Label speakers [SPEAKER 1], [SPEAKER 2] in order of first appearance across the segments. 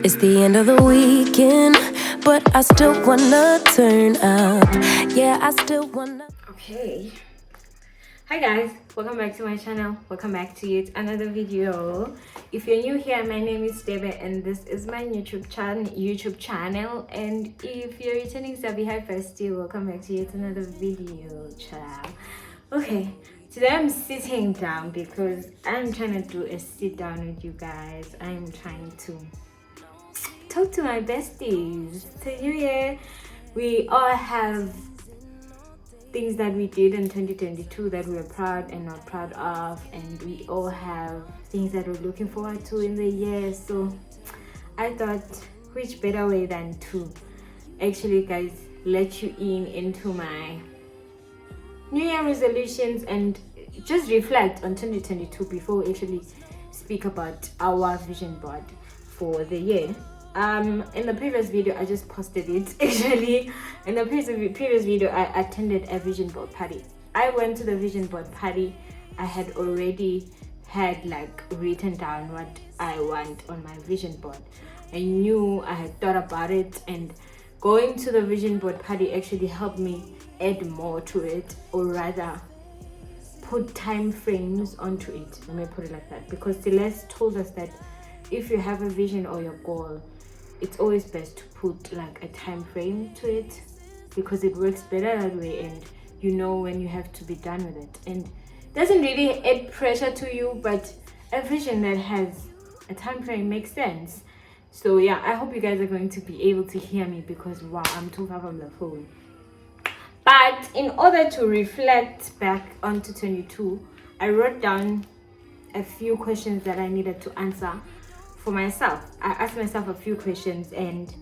[SPEAKER 1] It's the end of the weekend, but I still wanna turn up. Yeah, I still wanna.
[SPEAKER 2] Okay. Hi guys, welcome back to my channel. Welcome back to yet another video. If you're new here, my name is Debe and this is my YouTube channel. And if you're returning subby, hi Festy, welcome back to yet another video, child. Okay, today I'm sitting down because I'm trying to do a sit down with you guys. I'm trying to talk to my besties. So yeah, we all have things that we did in 2022 that we're proud and not proud of, and we all have things that we're looking forward to in the year. So I thought, which better way than to actually, guys, let you into my New Year resolutions and just reflect on 2022 before we actually speak about our vision board for the year. In the previous video, I just posted it. Actually, in the previous video, I attended a vision board party. I went to the vision board party. I had already had like written down what I want on my vision board. I knew, I had thought about it, and going to the vision board party actually helped me add more to it, or rather put time frames onto it. Let me put it like that, because Celeste told us that if you have a vision or your goal, it's always best to put like a time frame to it, because it works better that way, and you know when you have to be done with it, and doesn't really add pressure to you. But a vision that has a time frame makes sense. So yeah, I hope you guys are going to be able to hear me, because wow, I'm too far from the phone. But in order to reflect back onto 22, I wrote down a few questions that I needed to answer for myself. I asked myself a few questions, and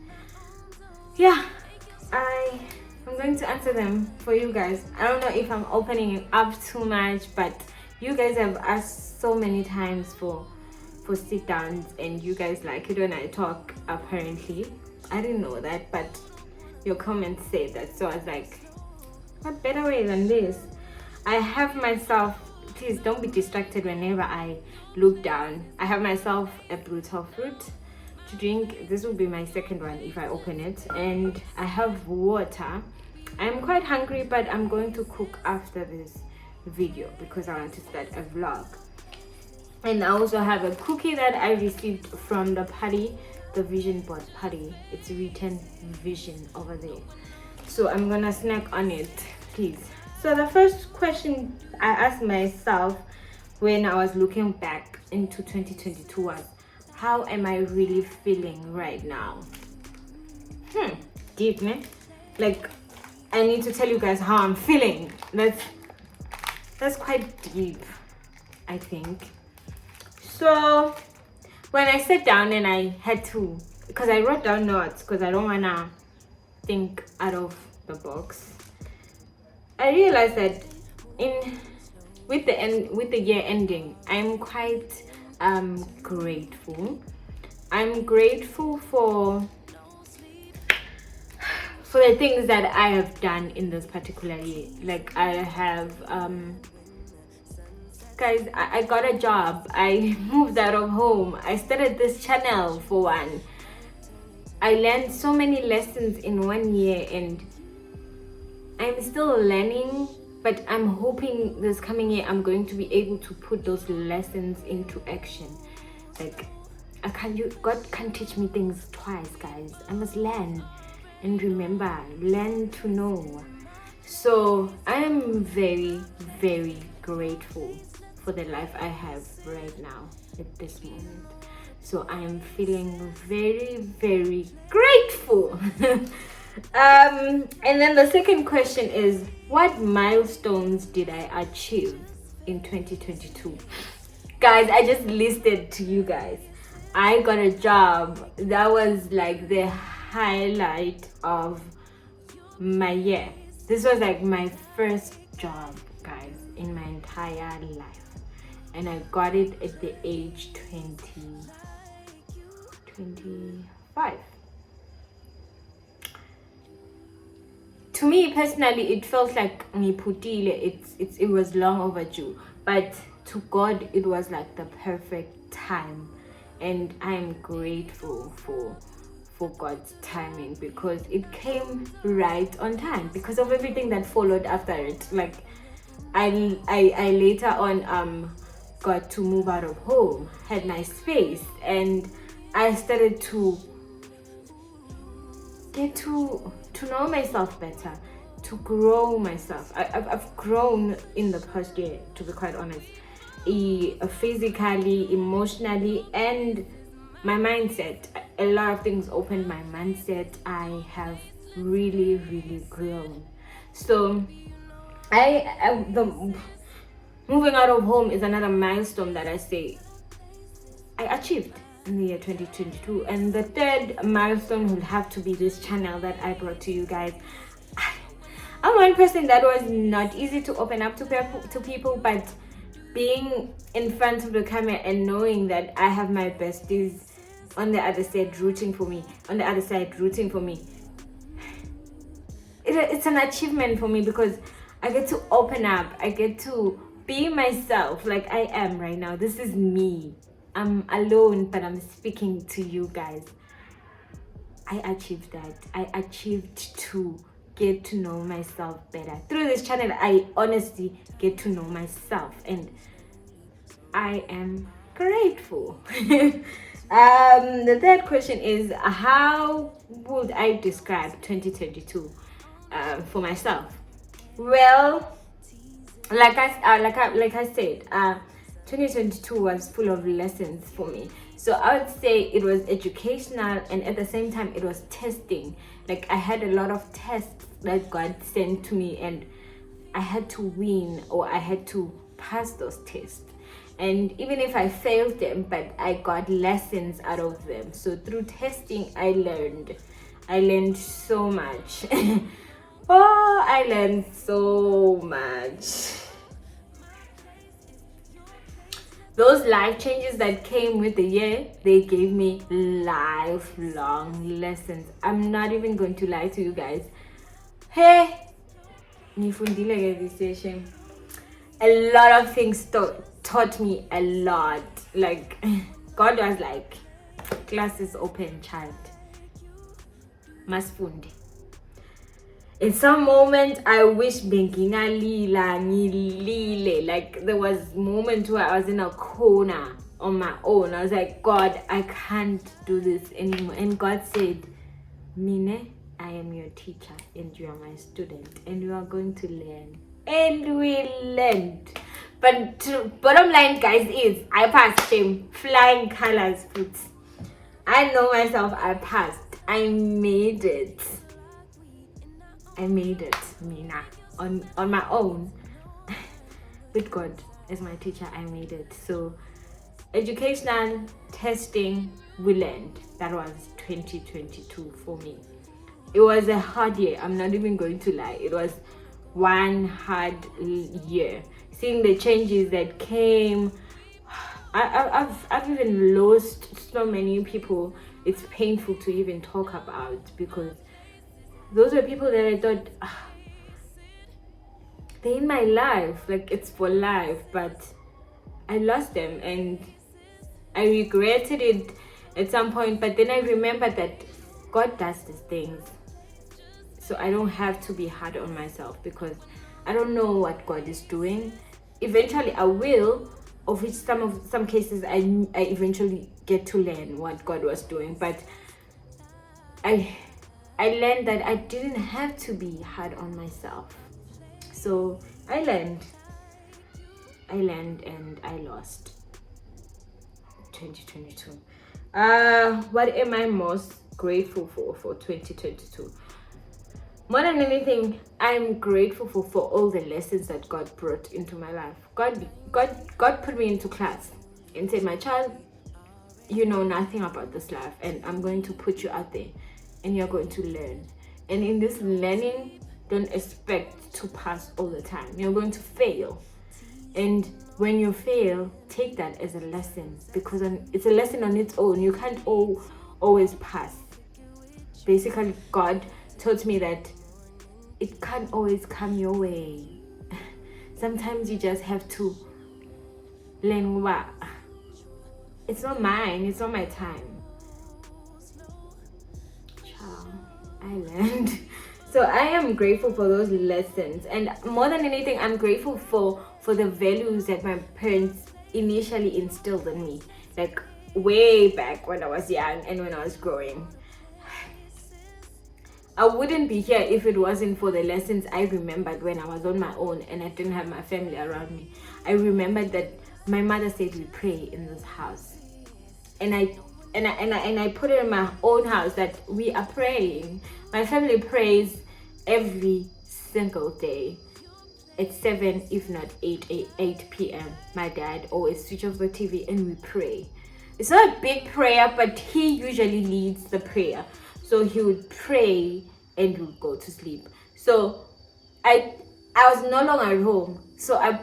[SPEAKER 2] yeah, I'm going to answer them for you guys. I don't know if I'm opening it up too much, but you guys have asked so many times for sit downs, and you guys like it when I talk. Apparently, I didn't know that, but your comments said that, so I was like, what better way than this? I have myself, please don't be distracted whenever I look down. I have myself a brutal fruit to drink. This will be my second one if I open it. And I have water. I'm quite hungry, but I'm going to cook after this video because I want to start a vlog. And I also have a cookie that I received from the party, the vision board party. It's written vision over there. So I'm gonna snack on it, please. So the first question I asked myself when I was looking back into 2022 was, how am I really feeling right now? Deep, man. Like, I need to tell you guys how I'm feeling. That's quite deep, I think. So when I sat down and I had to, because I wrote down notes because I don't wanna think out of the box, I realized that with the year ending, I'm quite grateful. I'm grateful for the things that I have done in this particular year. Like I have guys, I got a job, I moved out of home, I started this channel for one. I learned so many lessons in 1 year, and I'm still learning, but I'm hoping this coming year I'm going to be able to put those lessons into action. Like, God can't teach me things twice, guys. I must learn and remember, learn to know. So I am very, very grateful for the life I have right now at this moment. So I am feeling very, very grateful. And then the second question is, what milestones did I achieve in 2022? Guys, I just listed to you guys. I got a job. That was like the highlight of my year. This was like my first job, guys, in my entire life. And I got it at the age 25. To me personally, it felt like it was long overdue, but to God, it was like the perfect time and I am grateful for God's timing, because it came right on time because of everything that followed after it. Like I later on got to move out of home, had my space, and I started to get to know myself better, to grow myself. I've grown in the past year, to be quite honest, physically, emotionally, and my mindset. A lot of things opened my mindset. I have really grown. So the moving out of home is another milestone that I say I achieved in the year 2022. And the third milestone will have to be this channel that I brought to you guys. I'm one person that was not easy to open up to people, but being in front of the camera and knowing that I have my besties on the other side rooting for me, it's an achievement for me, because I get to open up, I get to be myself like I am right now. This is me. I'm alone, but I'm speaking to you guys. I achieved that. I achieved to get to know myself better. Through this channel, I honestly get to know myself, and I am grateful. The third question is, how would I describe 2022 for myself? Well, like I said, 2022 was full of lessons for me. So I would say it was educational, and at the same time it was testing. Like I had a lot of tests that God sent to me, and I had to win, or I had to pass those tests. And even if I failed them, but I got lessons out of them. So through testing, I learned so much. Oh, I learned so much. Those life changes that came with the year, they gave me lifelong lessons. I'm not even going to lie to you guys. Hey, nifundile this session. A lot of things taught me a lot. Like God was like, class is open, child. Masfundi. In some moments, I wish ngilile. Like there was moments where I was in a corner on my own. I was like, God, I can't do this anymore. And God said, Mine, I am your teacher and you are my student, and you are going to learn. And we learned. But bottom line, guys, is I passed them flying colors. I know myself. I passed. I made it. Mina, on my own. With God as my teacher, I made it. So educational, testing, we learned. That was 2022 for me. It was a hard year. I'm not even going to lie. It was one hard year. Seeing the changes that came, I've even lost so many people. It's painful to even talk about, because those were people that I thought they're in my life, like it's for life, but I lost them, and I regretted it at some point. But then I remembered that God does these things, so I don't have to be hard on myself, because I don't know what God is doing. Eventually I will, of which some cases I eventually get to learn what God was doing. But I learned that I didn't have to be hard on myself. So I learned and I lost 2022. What am I most grateful for 2022? More than anything, I'm grateful for all the lessons that God brought into my life. God put me into class and said, my child, you know nothing about this life, and I'm going to put you out there, and you're going to learn. And in this learning, don't expect to pass all the time. You're going to fail. And when you fail, take that as a lesson, because it's a lesson on its own. You can't always pass. Basically, God taught me that it can't always come your way. Sometimes you just have to learn It's not mine. It's not my time. Ciao. I learned. So I am grateful for those lessons, and more than anything, I'm grateful for the values that my parents initially instilled in me, like way back when I was young and when I was growing. I wouldn't be here if it wasn't for the lessons I remembered when I was on my own and I didn't have my family around me. I remembered that my mother said we pray in this house, and I put it in my own house that we are praying. My family prays every single day at 7, if not 8 p.m. My dad always switch off the TV and we pray. It's not a big prayer, but he usually leads the prayer. So he would pray and would go to sleep. So I was no longer at home. So I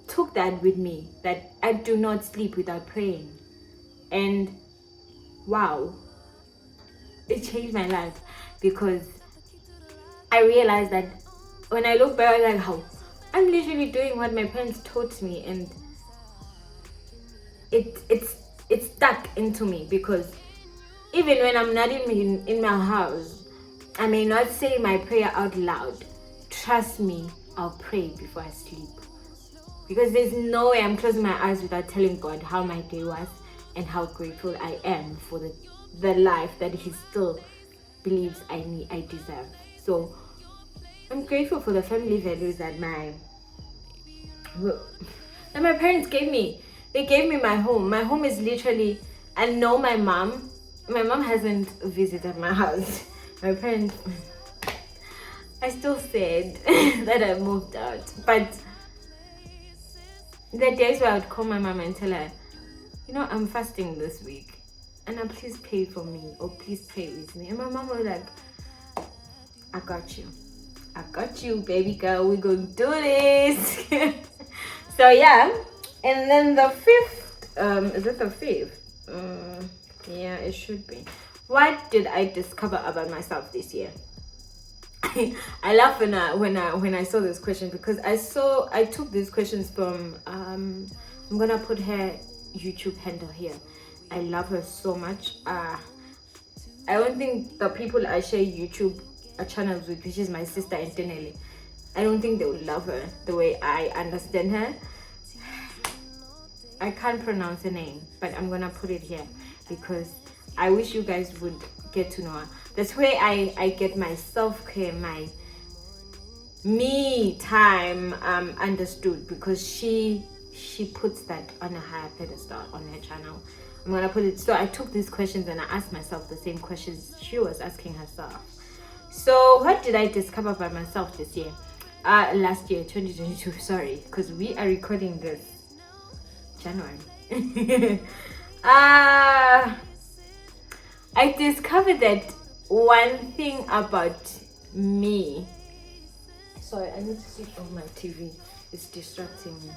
[SPEAKER 2] took that with me, that I do not sleep without praying. And wow, it changed my life, because I realized that when I look back, like, how I'm literally doing what my parents taught me, and it's stuck into me, because even when I'm not in my house, I may not say my prayer out loud. Trust me, I'll pray before I sleep, because there's no way I'm closing my eyes without telling God how my day was and how grateful I am for the life that He still believes I deserve. So I'm grateful for the family values that my parents gave me. They gave me my home. My home is literally, I know my mom hasn't visited my house. My parents, I still said that I moved out, but the days where I would call my mom and tell her, I'm fasting this week, and now please pray for me, or please pray with me. And my mom was like, I got you, baby girl, we're gonna do this. So yeah, and then the fifth, is it the fifth? Yeah, it should be. What did I discover about myself this year? I laugh when I saw this question, because I took these questions from I'm gonna put her YouTube handle here. I love her so much. I don't think the people I share YouTube channels with, which is my sister internally, I don't think they would love her the way I understand her. I can't pronounce her name, but I'm gonna put it here because I wish you guys would get to know her. That's where I get my self-care, my me time understood, because she puts that on a higher pedestal on her channel. I'm gonna put it. So I took these questions and I asked myself the same questions she was asking herself. So what did I discover about myself this year? Last year, 2022, sorry, because we are recording this January. I discovered that one thing about me. Sorry, I need to switch off my TV. It's distracting me.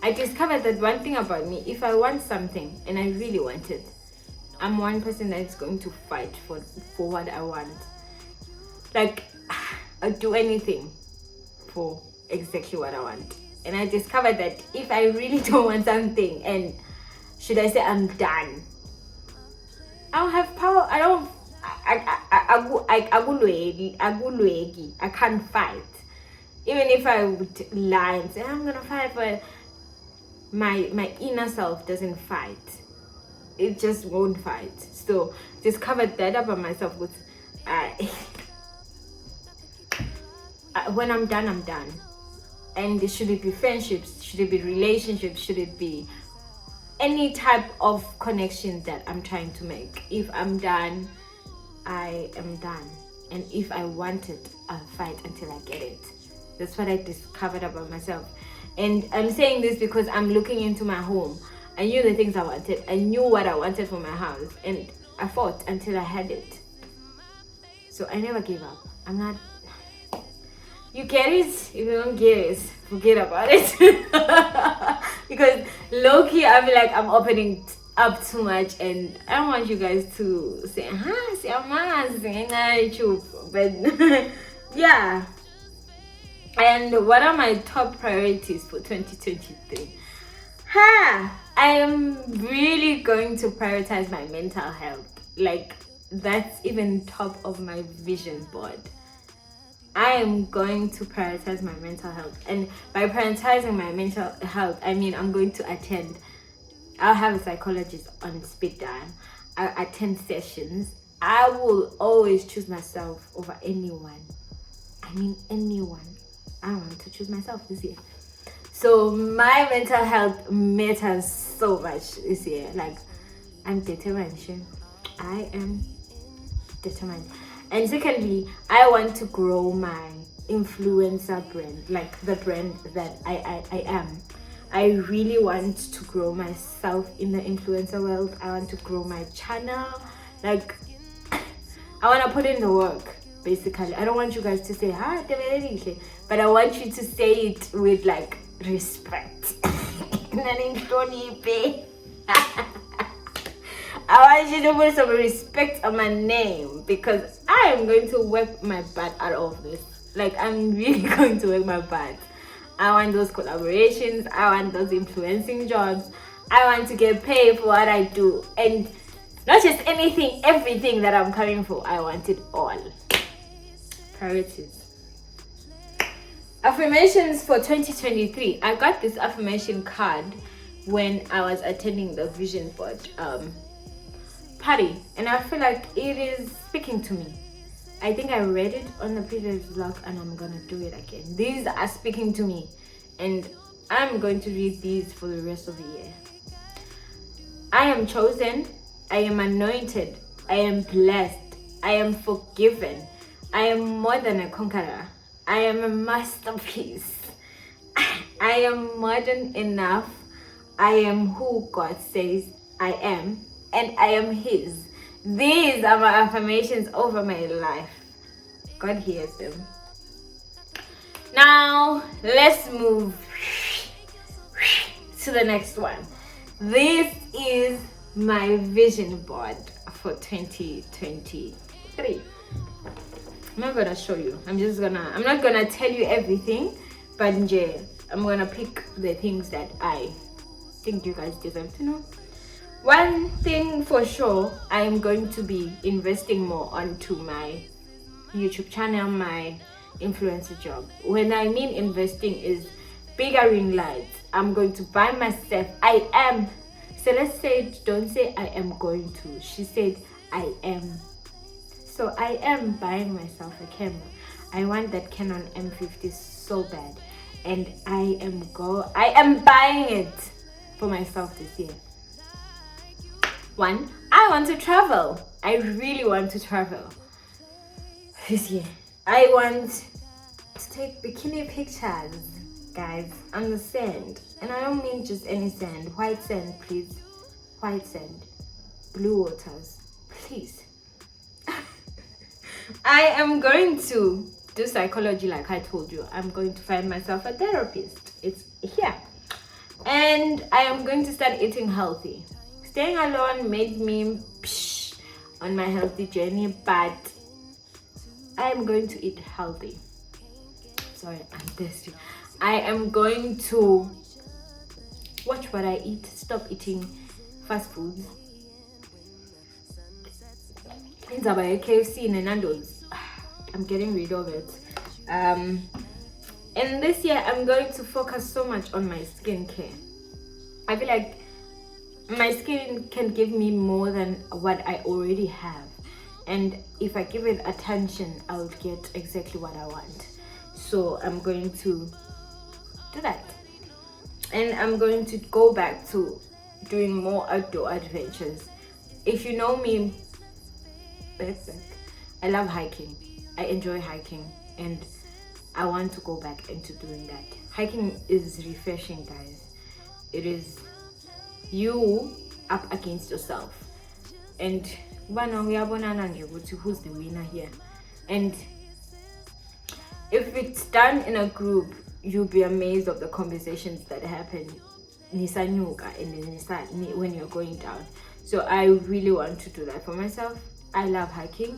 [SPEAKER 2] I discovered that one thing about me, if I want something and I really want it, I'm one person that's going to fight for what I want. Like, I'll do anything for exactly what I want. And I discovered that if I really don't want something, and should I say I'm done, I don't have power. I can't fight. Even if I would lie and say I'm gonna fight, but my inner self doesn't fight. It just won't fight. So discovered that about myself with when I'm done, I'm done. And should it be friendships, should it be relationships, should it be any type of connection that I'm trying to make, if I'm done, I am done. And if I want it, I'll fight until I get it. That's what I discovered about myself. And I'm saying this because I'm looking into my home. I knew the things I wanted. I knew what I wanted for my house, and I fought until I had it. So I never gave up. I'm not. You get it? If you don't get it, forget about it. Because low-key, I feel like I'm opening up too much, and I don't want you guys to say, but yeah. And what are my top priorities for 2023? I am really going to prioritize my mental health. Like, that's even top of my vision board. I am going to prioritize my mental health. And by prioritizing my mental health, I mean I'm going to attend. I'll have a psychologist on speed dial. I'll attend sessions. I will always choose myself over anyone. I mean anyone. I want to choose myself this year. So my mental health matters so much this year. Like, I'm determined. I am determined. And secondly, I want to grow my influencer brand, like the brand that I am. I really want to grow myself in the influencer world. I want to grow my channel. Like, I want to put in the work, basically. I don't want you guys to say, but I want you to say it with like respect. I want you to put some respect on my name, because I am going to work my butt out of this. Like, I'm really going to work my butt. I want those collaborations. I want those influencing jobs. I want to get paid for what I do. And not just anything, everything that I'm coming for. I want it all. Priorities. Affirmations for 2023. I got this affirmation card when I was attending the vision board party, and I feel like it is speaking to me. I think I read it on the previous vlog, and I'm gonna do it again. These are speaking to me, and I'm going to read these for the rest of the year. I am chosen. I am anointed. I am blessed. I am forgiven. I am more than a conqueror. I am a masterpiece. I am more than enough. I am who God says I am, and I am His. These are my affirmations over my life. God hears them. Now, let's move to the next one. This is my vision board for 2023. I'm not gonna show you. I'm not gonna tell you everything, but I'm gonna pick the things that I think you guys deserve to know. One thing for sure, I'm going to be investing more onto my YouTube channel, my influencer job. When I mean investing is bigger ring lights. I'm going to buy myself. I am. Celeste said, don't say I am going to. She said, I am. So I am buying myself a camera. I want that Canon M50 so bad. And I am buying it for myself this year. One, I want to travel. I really want to travel this year. I want to take bikini pictures, guys, on the sand. And I don't mean just any sand. White sand, please. White sand. Blue waters, please. I am going to do psychology like I told you. I'm going to find myself a therapist. It's here. And I am going to start eating healthy. Staying alone made me on my healthy journey, but I am going to eat healthy. Sorry, I'm thirsty. I am going to watch what I eat, stop eating fast foods. KFC and Nando's. I'm getting rid of it. And this year I'm going to focus so much on my skincare. I feel like my skin can give me more than what I already have, and if I give it attention, I'll get exactly what I want. So I'm going to do that, and I'm going to go back to doing more outdoor adventures. If you know me, I love hiking. I enjoy hiking, and I want to go back into doing that. Hiking is refreshing, guys. It is you up against yourself, and who's the winner here. And if it's done in a group, you'll be amazed of the conversations that happen when you're going down. So I really want to do that for myself. I love hiking.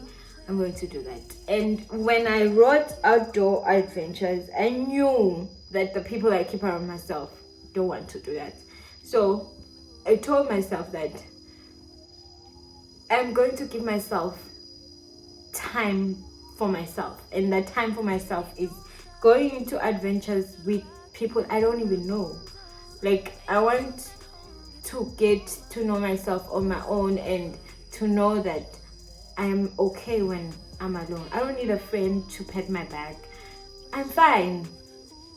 [SPEAKER 2] I'm going to do that. And when I wrote outdoor adventures, I knew that the people I keep around myself don't want to do that. So I told myself that I'm going to give myself time for myself, and that time for myself is going into adventures with people I don't even know. Like, I want to get to know myself on my own and to know that I'm okay when I'm alone. I don't need a friend to pat my back. I'm fine.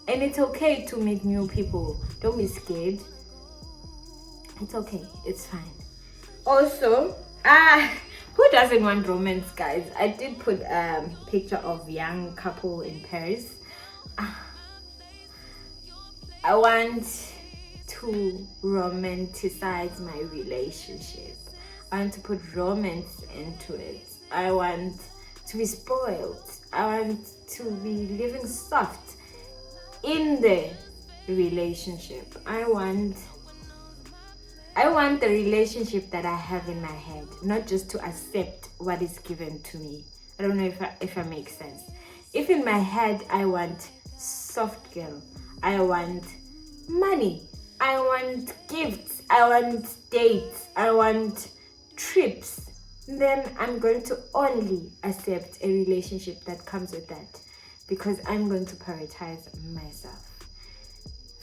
[SPEAKER 2] And it's okay to meet new people. Don't be scared. It's okay. It's fine. Also, who doesn't want romance, guys? I did put a picture of young couple in Paris. I want to romanticize my relationship. I want to put romance into it. I want to be spoiled. I want to be living soft in the relationship. I want the relationship that I have in my head, not just to accept what is given to me. I don't know if I make sense. If in my head I want soft girl, I want money, I want gifts, I want dates, I want trips, then I'm going to only accept a relationship that comes with that, because I'm going to prioritize myself.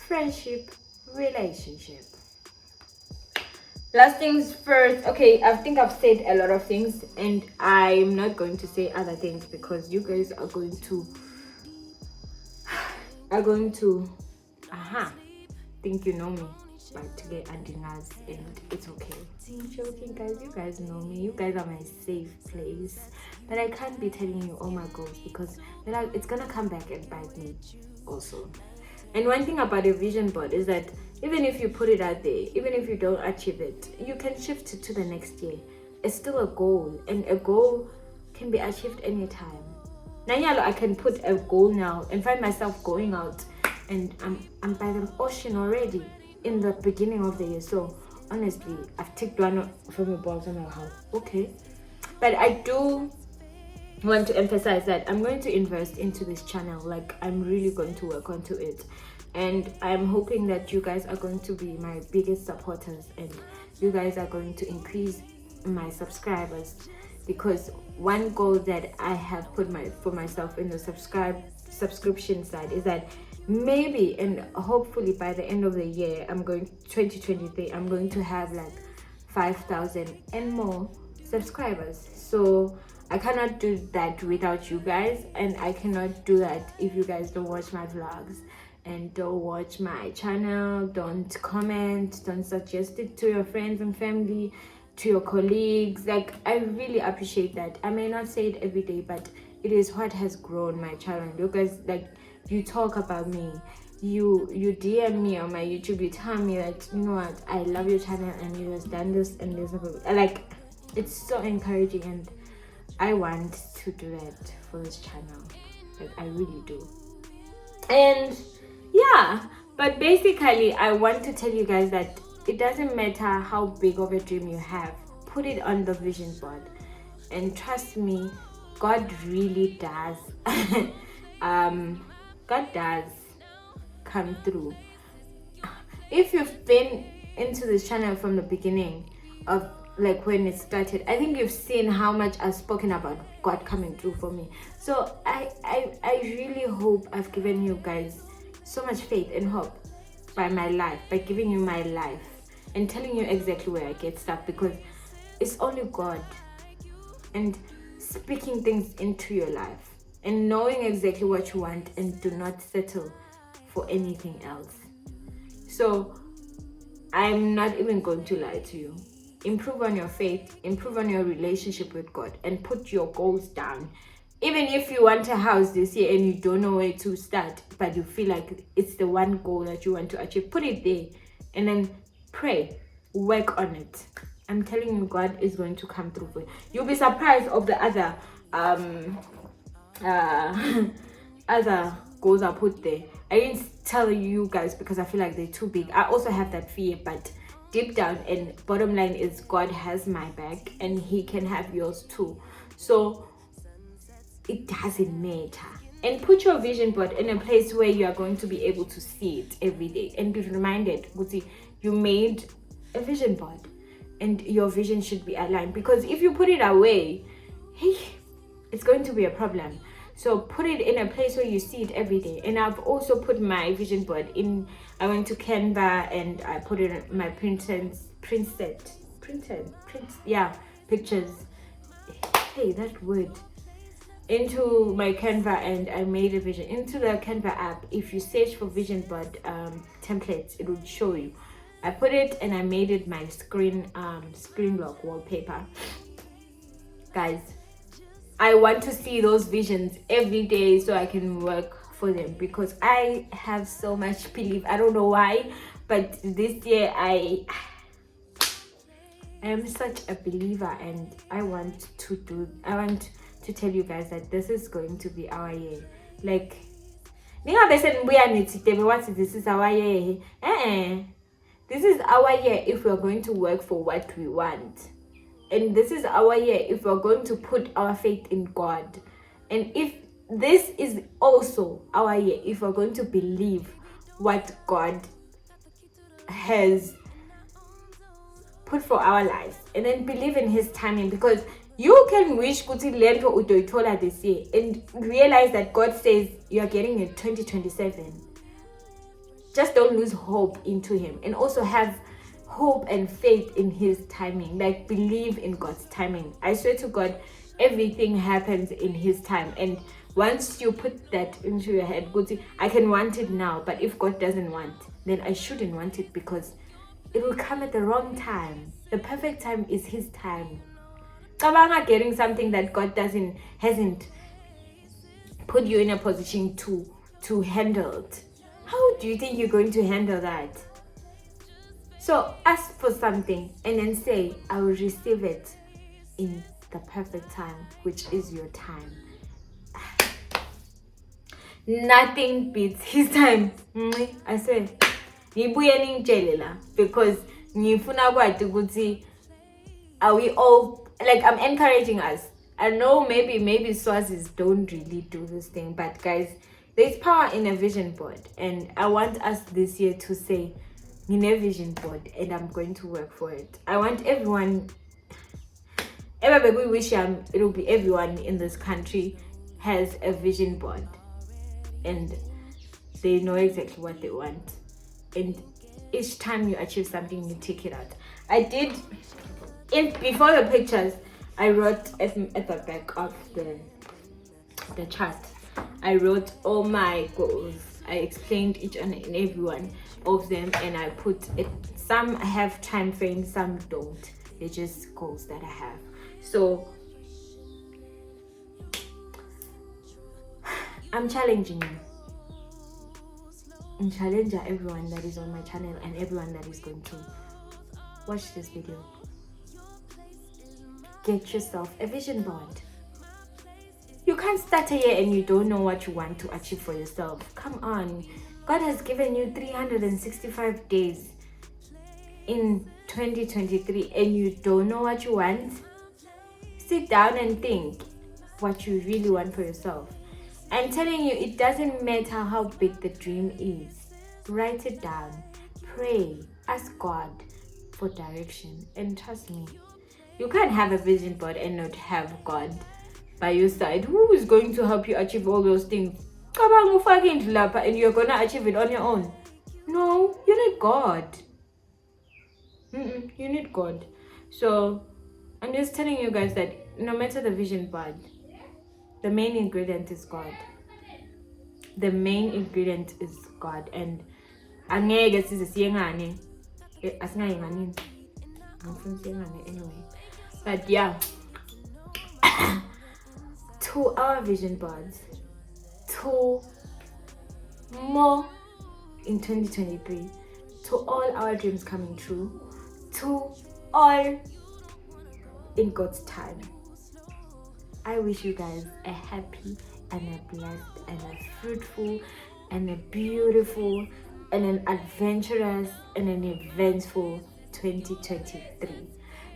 [SPEAKER 2] Friendship, relationship. Last things first. Okay, I think I've said a lot of things, and I'm not going to say other things because you guys are going to think you know me, but to get us, and it's okay. I'm joking, guys. You guys know me. You guys are my safe place, but I can't be telling you all my goals because it's gonna come back and bite me also. And one thing about a vision board is that even if you put it out there, even if you don't achieve it, you can shift it to the next year. It's still a goal, and a goal can be achieved anytime. Nanyalo, I can put a goal now and find myself going out, and I'm by the ocean already in the beginning of the year. So honestly, I've ticked one from the box. I'm like, how? Okay. But I do want to emphasize that I'm going to invest into this channel. Like, I'm really going to work onto it, and I'm hoping that you guys are going to be my biggest supporters, and you guys are going to increase my subscribers, because one goal that I have put for myself in the subscription side is that maybe and hopefully by the end of the year, 2023, I'm going to have like 5,000 and more subscribers. So I cannot do that without you guys, and I cannot do that if you guys don't watch my vlogs and don't watch my channel, don't comment, don't suggest it to your friends and family, to your colleagues. Like, I really appreciate that. I may not say it every day, but it is what has grown my channel. You guys, like, you talk about me, you DM me on my YouTube, you tell me that, you know what, I love your channel and you have done this and this. Like, it's so encouraging, and I want to do that for this channel. Like, I really do. And yeah, but basically I want to tell you guys that it doesn't matter how big of a dream you have, put it on the vision board, and trust me, God really does God does come through. If you've been into this channel from the beginning of, like, when it started, I think you've seen how much I've spoken about God coming through for me. So I really hope I've given you guys so much faith and hope by my life, by giving you my life and telling you exactly where I get stuck, because it's only God, and speaking things into your life and knowing exactly what you want, and do not settle for anything else. So I'm not even going to lie to you. Improve on your faith, improve on your relationship with God, and put your goals down. Even if you want a house this year and you don't know where to start, but you feel like it's the one goal that you want to achieve, put it there and then pray, work on it. I'm telling you, God is going to come through for you. You'll be surprised of the other other goals I put there. I didn't tell you guys because I feel like they're too big. I also have that fear, but deep down and bottom line is God has my back and he can have yours too. So it doesn't matter. And put your vision board in a place where you are going to be able to see it every day and be reminded, Guti, you made a vision board, and your vision should be aligned, because if you put it away, hey, it's going to be a problem. So put it in a place where you see it every day. And I've also put my vision board in, I went to Canva and I put it in my pictures. Hey, that word. Into my Canva, and I made a vision. Into the Canva app, if you search for vision board templates, it would show you. I put it and I made it my screen lock wallpaper. Guys, I want to see those visions every day so I can work for them, because I have so much belief. I don't know why, but this year I am such a believer, and I want to tell you guys that this is going to be our year. Like, this is our year. This is our year if we're going to work for what we want. And this is our year if we're going to put our faith in God. And if this is also our year if we're going to believe what God has put for our lives, and then believe in his timing, because you can wish kuti lento utoitola this year and realize that God says you are getting it 2027. Just don't lose hope into him, and also have hope and faith in his timing. Like, believe in God's timing. I swear to God, everything happens in his time. And once you put that into your head, kuti, I can want it now, but if God doesn't want, then I shouldn't want it, because it will come at the wrong time. The perfect time is his time. Kabanga getting something that God hasn't put you in a position to handle it. How do you think you're going to handle that? So ask for something and then say, I will receive it in the perfect time, which is your time. Nothing beats his time. I swear. Because are we all, like, I'm encouraging us. I know maybe sources don't really do this thing, but guys, there's power in a vision board, and I want us this year to say, in a vision board, and I'm going to work for it. I want everyone, we wish it'll be everyone in this country has a vision board, and they know exactly what they want. And each time you achieve something, you take it out. I did, before the pictures, I wrote at the back of the chart, I wrote all my goals. I explained each and every one of them, and I put it. Some have time frames, some don't. They're just goals that I have. So I'm challenging you. I'm challenging everyone that is on my channel and everyone that is going to watch this video. Get yourself a vision board. You can't start a year and you don't know what you want to achieve for yourself. Come on. God has given you 365 days in 2023 and you don't know what you want. Sit down and think what you really want for yourself. I'm telling you, it doesn't matter how big the dream is. Write it down. Pray. Ask God for direction. And trust me, you can't have a vision board and not have God by your side. Who is going to help you achieve all those things? And you're gonna achieve it on your own? No, you need God. You need God. So I'm just telling you guys that no matter the vision board, the main ingredient is God. The main ingredient is God. And anyway. But yeah, to our vision boards, to more in 2023, to all our dreams coming true, to all in God's time. I wish you guys a happy and a blessed and a fruitful and a beautiful and an adventurous and an eventful 2023.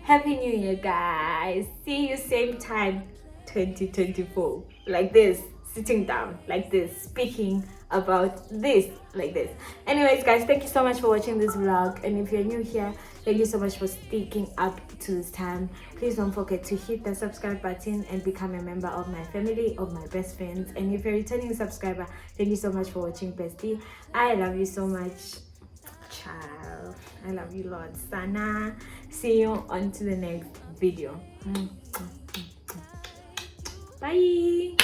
[SPEAKER 2] Happy New Year, guys. See you same time 2024. Like this, sitting down like this, speaking about this like this. Anyways, guys, thank you so much for watching this vlog, and if you're new here, thank you so much for sticking up to this time. Please don't forget to hit the subscribe button and become a member of my family, of my best friends. And if you're a returning subscriber, thank you so much for watching, bestie. I love you so much, child. I love you, Lord Sana. See you on to the next video. Bye.